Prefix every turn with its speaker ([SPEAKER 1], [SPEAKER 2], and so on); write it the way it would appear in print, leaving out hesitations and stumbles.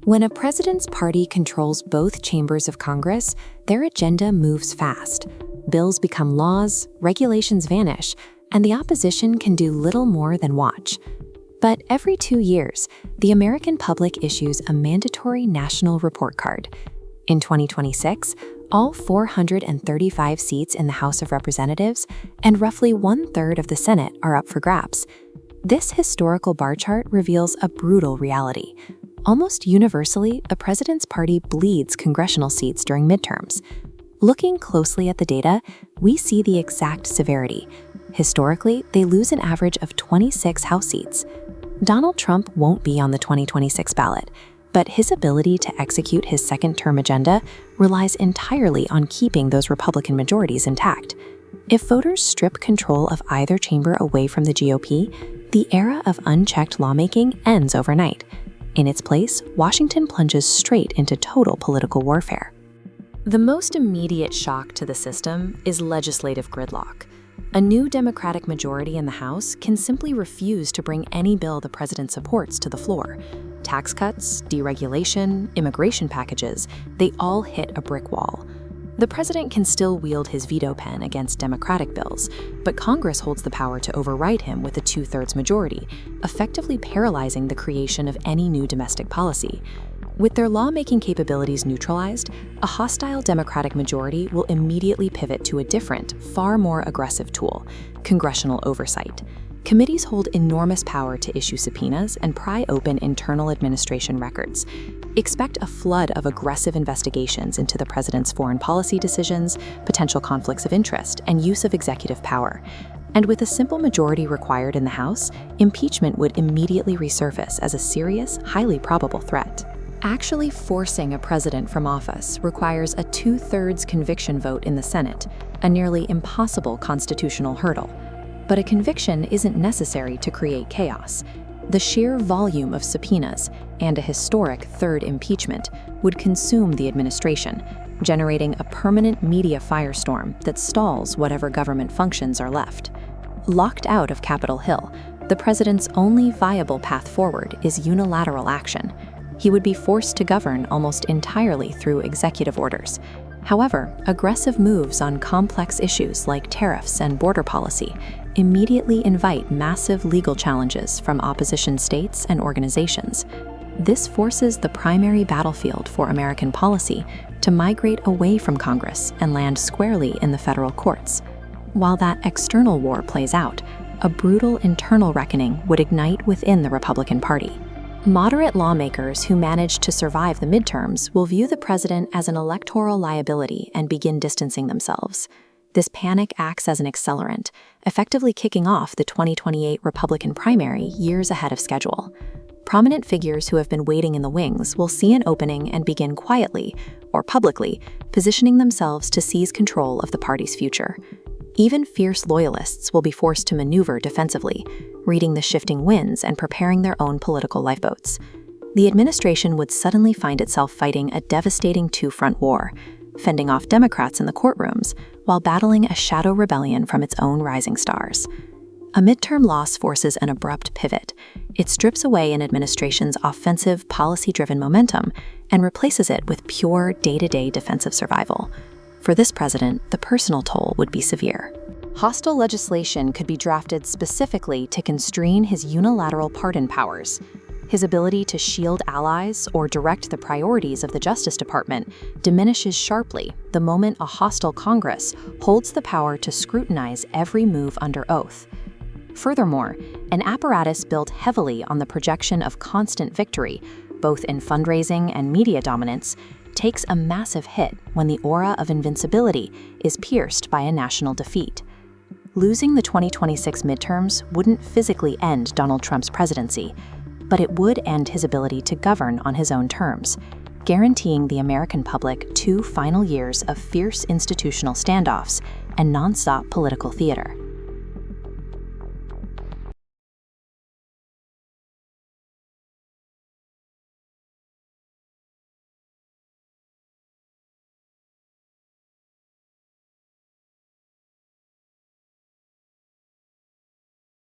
[SPEAKER 1] When a president's party controls both chambers of Congress, their agenda moves fast. Bills become laws, regulations vanish, and the opposition can do little more than watch. But every 2 years, the American public issues a mandatory national report card. In 2026, all 435 seats in the House of Representatives and roughly 1/3 of the Senate are up for grabs. This historical bar chart reveals a brutal reality. Almost universally, a president's party bleeds congressional seats during midterms. Looking closely at the data, we see the exact severity. Historically, they lose an average of 26 House seats. Donald Trump won't be on the 2026 ballot, but his ability to execute his second-term agenda relies entirely on keeping those Republican majorities intact. If voters strip control of either chamber away from the GOP, the era of unchecked lawmaking ends overnight. In its place, Washington plunges straight into total political warfare. The most immediate shock to the system is legislative gridlock. A new Democratic majority in the House can simply refuse to bring any bill the president supports to the floor. Tax cuts, deregulation, immigration packages, they all hit a brick wall. The president can still wield his veto pen against Democratic bills, but Congress holds the power to override him with a 2/3 majority, effectively paralyzing the creation of any new domestic policy. With their lawmaking capabilities neutralized, a hostile Democratic majority will immediately pivot to a different, far more aggressive tool: congressional oversight. Committees hold enormous power to issue subpoenas and pry open internal administration records. Expect a flood of aggressive investigations into the president's foreign policy decisions, potential conflicts of interest, and use of executive power. And with a simple majority required in the House, impeachment would immediately resurface as a serious, highly probable threat. Actually forcing a president from office requires a 2/3 conviction vote in the Senate, a nearly impossible constitutional hurdle. But a conviction isn't necessary to create chaos. The sheer volume of subpoenas and a historic third impeachment would consume the administration, generating a permanent media firestorm that stalls whatever government functions are left. Locked out of Capitol Hill, the president's only viable path forward is unilateral action. He would be forced to govern almost entirely through executive orders. However, aggressive moves on complex issues like tariffs and border policy immediately invite massive legal challenges from opposition states and organizations. This forces the primary battlefield for American policy to migrate away from Congress and land squarely in the federal courts. While that external war plays out, a brutal internal reckoning would ignite within the Republican Party. Moderate lawmakers who manage to survive the midterms will view the president as an electoral liability and begin distancing themselves. This panic acts as an accelerant, effectively kicking off the 2028 Republican primary years ahead of schedule. Prominent figures who have been waiting in the wings will see an opening and begin quietly, or publicly, positioning themselves to seize control of the party's future. Even fierce loyalists will be forced to maneuver defensively, reading the shifting winds and preparing their own political lifeboats. The administration would suddenly find itself fighting a devastating two-front war, fending off Democrats in the courtrooms while battling a shadow rebellion from its own rising stars. A midterm loss forces an abrupt pivot. It strips away an administration's offensive, policy-driven momentum and replaces it with pure, day-to-day defensive survival. For this president, the personal toll would be severe. Hostile legislation could be drafted specifically to constrain his unilateral pardon powers. His ability to shield allies or direct the priorities of the Justice Department diminishes sharply the moment a hostile Congress holds the power to scrutinize every move under oath. Furthermore, an apparatus built heavily on the projection of constant victory, both in fundraising and media dominance, takes a massive hit when the aura of invincibility is pierced by a national defeat. Losing the 2026 midterms wouldn't physically end Donald Trump's presidency, but it would end his ability to govern on his own terms, guaranteeing the American public 2 final years of fierce institutional standoffs and nonstop political theater.